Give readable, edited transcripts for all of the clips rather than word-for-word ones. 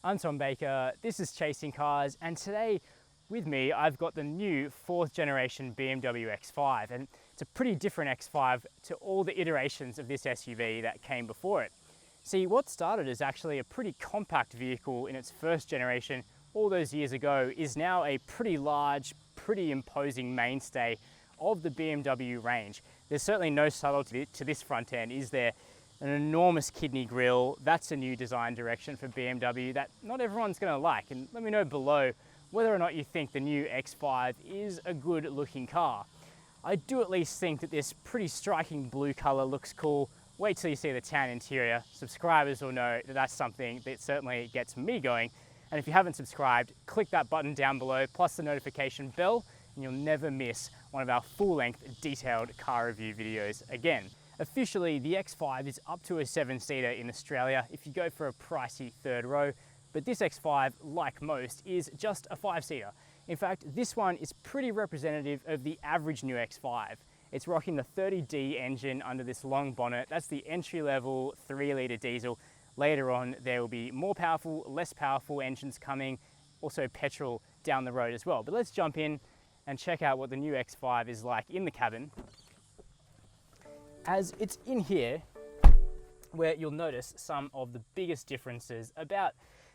I'm Tom Baker, this is Chasing Cars, and today with me I've got the new 4th generation BMW X5, and it's a pretty different X5 to all the iterations of this SUV that came before it. See, what started as actually a pretty compact vehicle in its first generation all those years ago is now a pretty large, pretty imposing mainstay of the BMW range. There's certainly no subtlety to this front end, is there? An enormous kidney grille, that's a new design direction for BMW that not everyone's going to like. And let me know below whether or not you think the new X5 is a good looking car. I do at least think that this pretty striking blue color looks cool. Wait till you see the tan interior. Subscribers will know that that's something that certainly gets me going. And if you haven't subscribed, click that button down below, plus the notification bell, and you'll never miss one of our full-length detailed car review videos again. Officially, the X5 is up to a 7-seater in Australia if you go for a pricey third row, but this X5, like most, is just a 5-seater. In fact, this one is pretty representative of the average new X5. It's rocking the 30D engine under this long bonnet. That's the entry-level 3-litre diesel. Later on, there will be more powerful, less powerful engines coming, also petrol down the road as well. But let's jump in and check out what the new X5 is like in the cabin. As it's in here where you'll notice some of the biggest differences about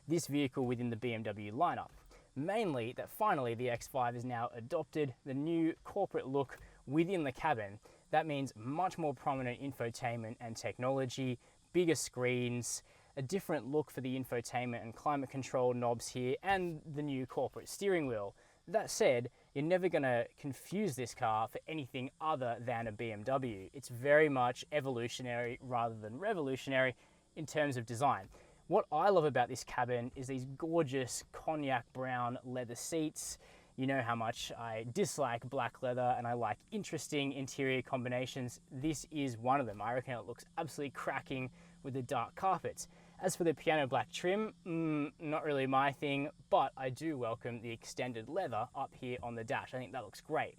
this vehicle within the BMW lineup. Mainly that finally the X5 has now adopted the new corporate look within the cabin. That means much more prominent infotainment and technology, bigger screens, a different look for the infotainment and climate control knobs here, and the new corporate steering wheel. That said, you're never going to confuse this car for anything other than a BMW. It's very much evolutionary rather than revolutionary in terms of design. What I love about this cabin is these gorgeous cognac brown leather seats. You know how much I dislike black leather and I like interesting interior combinations. This is one of them. I reckon it looks absolutely cracking with the dark carpets. As for the piano black trim, not really my thing, but I do welcome the extended leather up here on the dash. I think that looks great.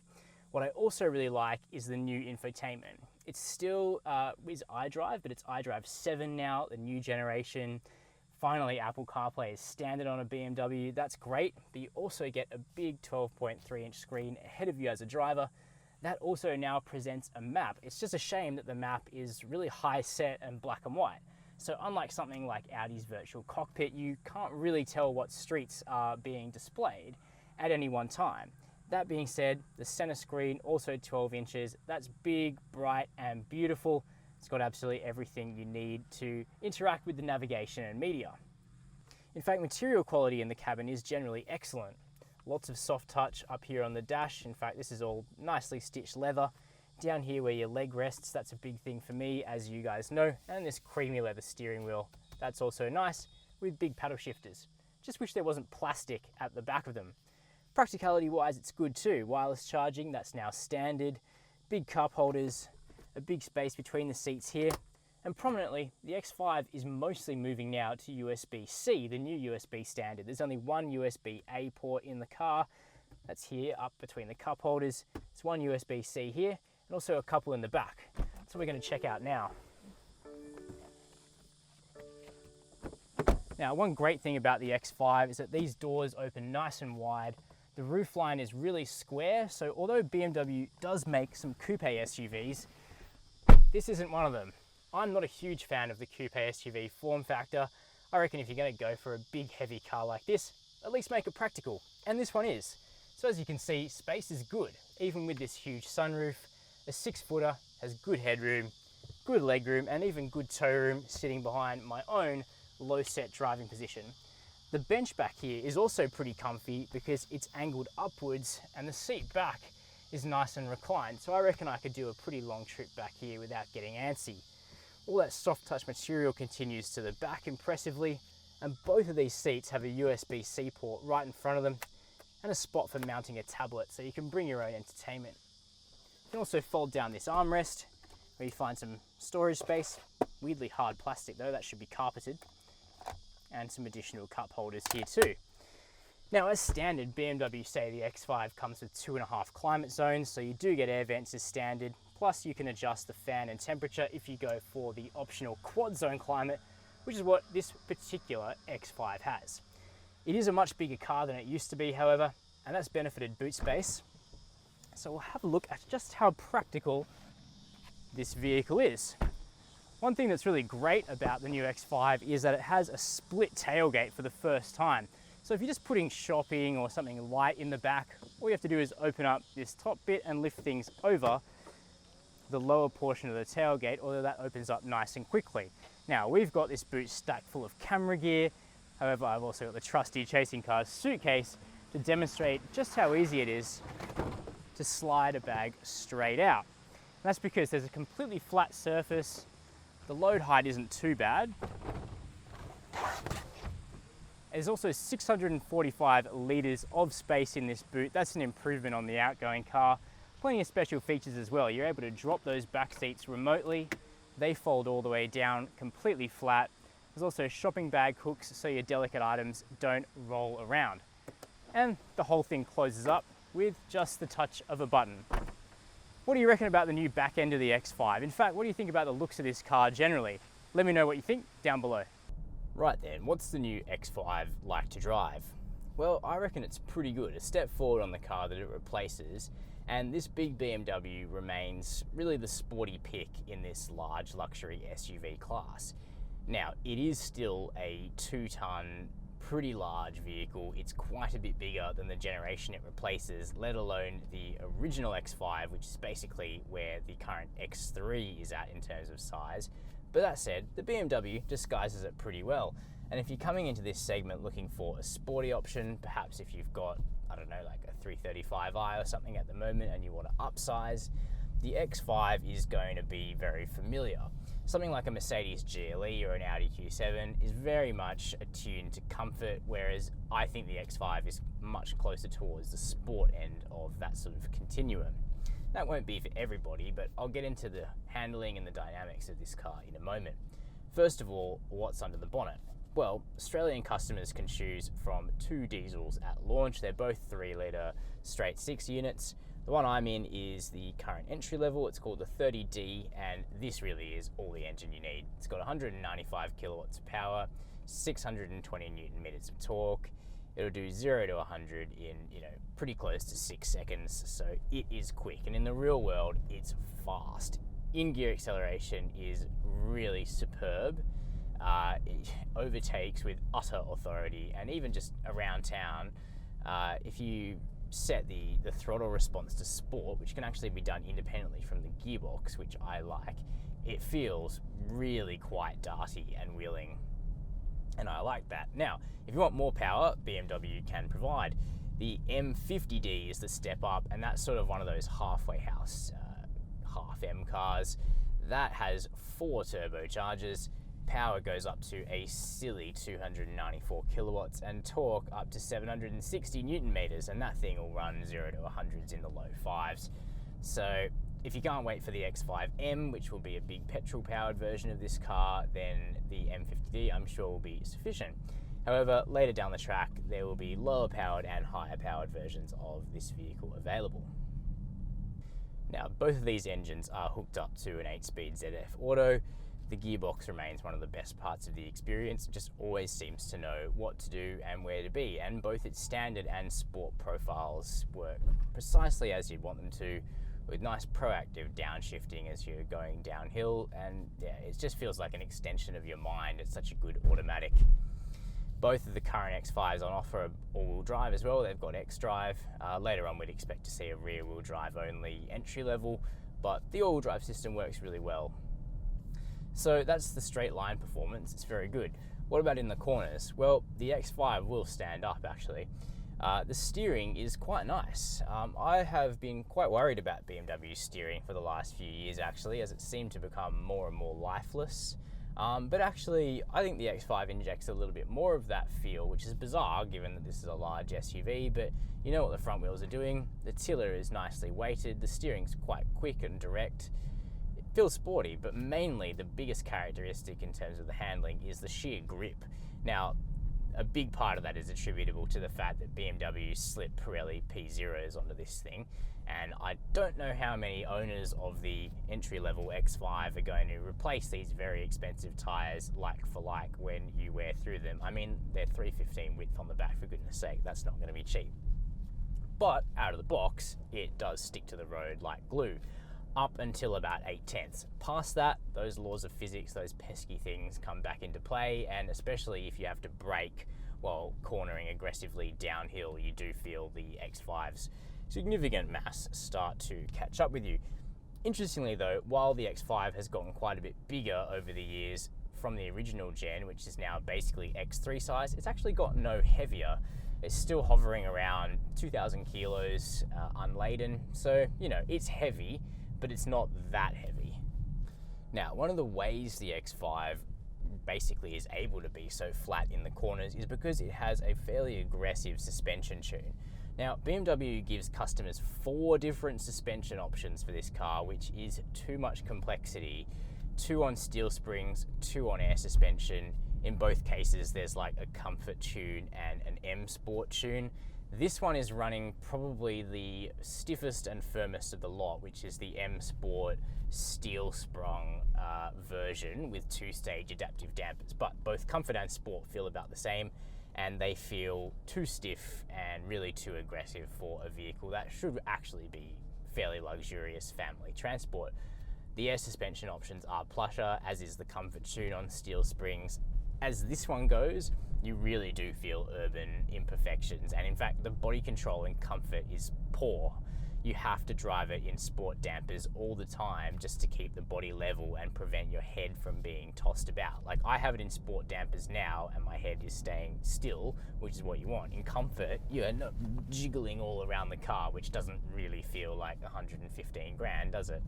What I also really like is the new infotainment. It's still is iDrive, but it's iDrive 7 now, the new generation. Finally, Apple CarPlay is standard on a BMW. That's great, but you also get a big 12.3-inch screen ahead of you as a driver. That also now presents a map. It's just a shame that the map is really high set and black and white. So unlike something like Audi's virtual cockpit, you can't really tell what streets are being displayed at any one time. That being said, the center screen, also 12 inches, that's big, bright, and beautiful. It's got absolutely everything you need to interact with the navigation and media. In fact, material quality in the cabin is generally excellent. Lots of soft touch up here on the dash. In fact, this is all nicely stitched leather. Down here where your leg rests, that's a big thing for me, as you guys know. And this creamy leather steering wheel, that's also nice with big paddle shifters. Just wish there wasn't plastic at the back of them. Practicality wise, it's good too. Wireless charging, that's now standard. Big cup holders, a big space between the seats here. And prominently, the X5 is mostly moving now to USB-C, the new USB standard. There's only one USB-A port in the car. That's here up between the cup holders. It's one USB-C here, and also a couple in the back. That's what we're going to check out now. Now, one great thing about the X5 is that these doors open nice and wide. The roofline is really square, so although BMW does make some coupe SUVs, this isn't one of them. I'm not a huge fan of the coupe SUV form factor. I reckon if you're going to go for a big heavy car like this, at least make it practical, and this one is. So as you can see, space is good, even with this huge sunroof. A 6-footer has good headroom, good legroom, and even good tow room sitting behind my own low-set driving position. The bench back here is also pretty comfy because it's angled upwards and the seat back is nice and reclined. So I reckon I could do a pretty long trip back here without getting antsy. All that soft touch material continues to the back impressively, and both of these seats have a USB-C port right in front of them and a spot for mounting a tablet so you can bring your own entertainment. You can also fold down this armrest where you find some storage space. Weirdly hard plastic though, that should be carpeted. And some additional cup holders here too. Now, as standard, BMW say the X5 comes with 2.5 climate zones, so you do get air vents as standard. Plus you can adjust the fan and temperature if you go for the optional quad zone climate, which is what this particular X5 has. It is a much bigger car than it used to be, however, and that's benefited boot space. So we'll have a look at just how practical this vehicle is. One thing that's really great about the new X5 is that it has a split tailgate for the first time. So if you're just putting shopping or something light in the back, all you have to do is open up this top bit and lift things over the lower portion of the tailgate, although that opens up nice and quickly. Now, we've got this boot stacked full of camera gear. However, I've also got the trusty Chasing Cars suitcase to demonstrate just how easy it is to slide a bag straight out. And that's because there's a completely flat surface. The load height isn't too bad. There's also 645 litres of space in this boot. That's an improvement on the outgoing car. Plenty of special features as well. You're able to drop those back seats remotely. They fold all the way down, completely flat. There's also shopping bag hooks so your delicate items don't roll around. And the whole thing closes up with just the touch of a button. What do you reckon about the new back end of the X5? In fact, what do you think about the looks of this car generally? Let me know what you think down below. Right then, what's the new X5 like to drive? Well, I reckon it's pretty good. A step forward on the car that it replaces, and this big BMW remains really the sporty pick in this large luxury SUV class. Now, it is still a 2-ton, pretty large vehicle. It's quite a bit bigger than the generation it replaces, let alone the original X5, which is basically where the current X3 is at in terms of size. But that said, the BMW disguises it pretty well. And if you're coming into this segment looking for a sporty option, perhaps if you've got, I don't know, like a 335i or something at the moment and you want to upsize, the X5 is going to be very familiar. Something like a Mercedes GLE or an Audi Q7 is very much attuned to comfort, whereas I think the X5 is much closer towards the sport end of that sort of continuum. That won't be for everybody, but I'll get into the handling and the dynamics of this car in a moment. First of all, what's under the bonnet? Well, Australian customers can choose from 2 diesels at launch. They're both 3-litre straight 6 units. The one I'm in is the current entry level. It's called the 30D, and this really is all the engine you need. It's got 195 kilowatts of power, 620 newton meters of torque. It'll do 0 to 100 in, pretty close to 6 seconds, so it is quick. And in the real world, it's fast. In-gear acceleration is really superb. It overtakes with utter authority, and even just around town, if you set the throttle response to sport, which can actually be done independently from the gearbox, which I like, it feels really quite darty and wheeling, and I like that. Now, if you want more power, BMW can provide. The M50D is the step up, and that's sort of one of those halfway house, half-M cars. That has 4 turbochargers. Power goes up to a silly 294 kilowatts and torque up to 760 newton meters, and that thing will run 0 to 100s in the low 5s. So if you can't wait for the X5M, which will be a big petrol powered version of this car, then the M50D I'm sure will be sufficient. However, later down the track there will be lower powered and higher powered versions of this vehicle available. Now, both of these engines are hooked up to an 8-speed ZF Auto. The gearbox remains one of the best parts of the experience. It just always seems to know what to do and where to be, and both its standard and sport profiles work precisely as you'd want them to, with nice proactive downshifting as you're going downhill, and yeah, it just feels like an extension of your mind. It's such a good automatic. Both of the current X5s on offer are all-wheel drive as well. They've got X-Drive. Later on we'd expect to see a rear-wheel drive only entry level, but the all-wheel drive system works really well. So that's the straight line performance. It's very good. What about in the corners? Well, the X5 will stand up actually. The steering is quite nice. I have been quite worried about BMW steering for the last few years actually, as it seemed to become more and more lifeless. But actually, I think the X5 injects a little bit more of that feel, which is bizarre given that this is a large SUV, but you know what the front wheels are doing. The tiller is nicely weighted, the steering's quite quick and direct. It feels sporty, but mainly the biggest characteristic in terms of the handling is the sheer grip. Now, a big part of that is attributable to the fact that BMW slip Pirelli P0s onto this thing, and I don't know how many owners of the entry-level X5 are going to replace these very expensive tyres like for like when you wear through them. I mean, they're 315 width on the back, for goodness sake, that's not going to be cheap. But out of the box, it does stick to the road like glue, up until about 8/10. Past that, those laws of physics, those pesky things come back into play, and especially if you have to brake while cornering aggressively downhill, you do feel the X5's significant mass start to catch up with you. Interestingly though, while the X5 has gotten quite a bit bigger over the years from the original gen, which is now basically X3 size, it's actually got no heavier. It's still hovering around 2,000 kilos unladen, so you know, it's heavy, but it's not that heavy. Now, one of the ways the X5 basically is able to be so flat in the corners is because it has a fairly aggressive suspension tune. Now, BMW gives customers 4 different suspension options for this car, which is too much complexity. 2 on steel springs, 2 on air suspension. In both cases, there's like a comfort tune and an M Sport tune. This one is running probably the stiffest and firmest of the lot, which is the M Sport steel sprung version with 2-stage adaptive dampers. But both comfort and sport feel about the same, and they feel too stiff and really too aggressive for a vehicle that should actually be fairly luxurious family transport. The air suspension options are plusher, as is the comfort tune on steel springs. As this one goes, you really do feel urban imperfections, and in fact the body control and comfort is poor. You have to drive it in sport dampers all the time just to keep the body level and prevent your head from being tossed about. Like, I have it in sport dampers now and my head is staying still, which is what you want. In comfort, you're not jiggling all around the car, which doesn't really feel like 115 grand, does it?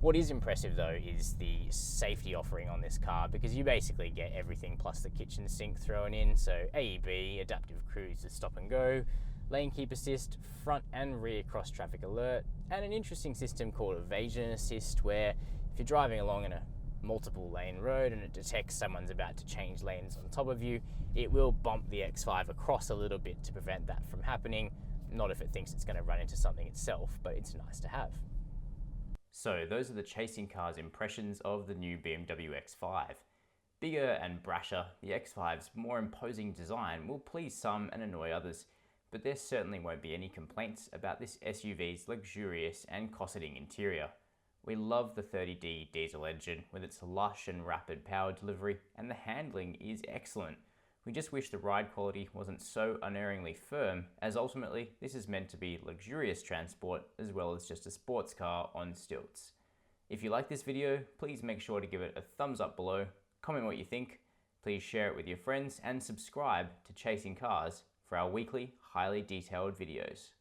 What is impressive though is the safety offering on this car, because you basically get everything plus the kitchen sink thrown in. So AEB, adaptive cruise to stop and go, lane keep assist, front and rear cross traffic alert, and an interesting system called evasion assist, where if you're driving along in a multiple lane road and it detects someone's about to change lanes on top of you, it will bump the X5 across a little bit to prevent that from happening. Not if it thinks it's going to run into something itself, but it's nice to have. So those are the chasing car's impressions of the new BMW X5. Bigger and brasher, the X5's more imposing design will please some and annoy others, but there certainly won't be any complaints about this SUV's luxurious and cosseting interior. We love the 30D diesel engine with its lush and rapid power delivery, and the handling is excellent. We just wish the ride quality wasn't so unerringly firm, as ultimately this is meant to be luxurious transport as well as just a sports car on stilts. If you like this video, please make sure to give it a thumbs up below, comment what you think, please share it with your friends, and subscribe to Chasing Cars for our weekly, highly detailed videos.